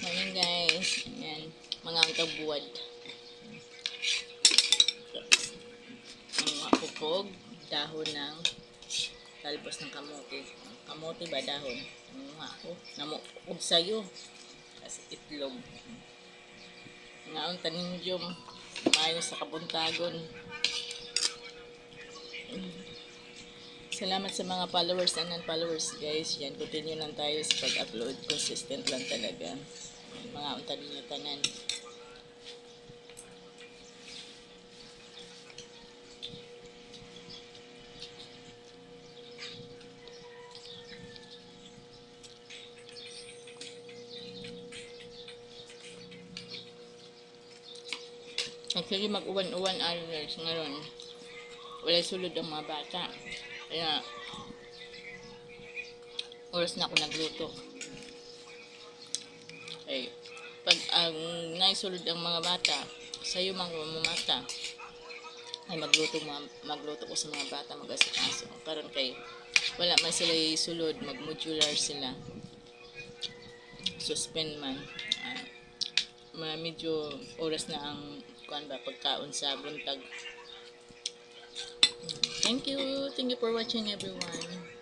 Morning guys. Ayan. Mga antang buwad. Ang mga pupog, dahon ng talbos ng kamote. Kamote ba dahon? Ang mga ako. Namupog sa'yo. Kasi itlog. Nga ang tanindyom. Mayo sa kabuntagon. Salamat sa mga followers and non-followers guys. Yan, continue lang tayo sa pag-upload. Consistent lang talaga. Mga unta ninyo tanan. Actually, mag-uwan-uwan guys ngayon. Wala sulod ang mga bata. Kaya, oras na ako nagluto. Okay. Pag ang naisulod ang mga bata, sa'yo mga mamata, ay magluto ko sa mga bata, mag-asikaso. Karon kay, wala man sila isulod, mag-modular sila. Suspend man. Medyo oras na ang pagkaon sa buntag. Thank you for watching everyone.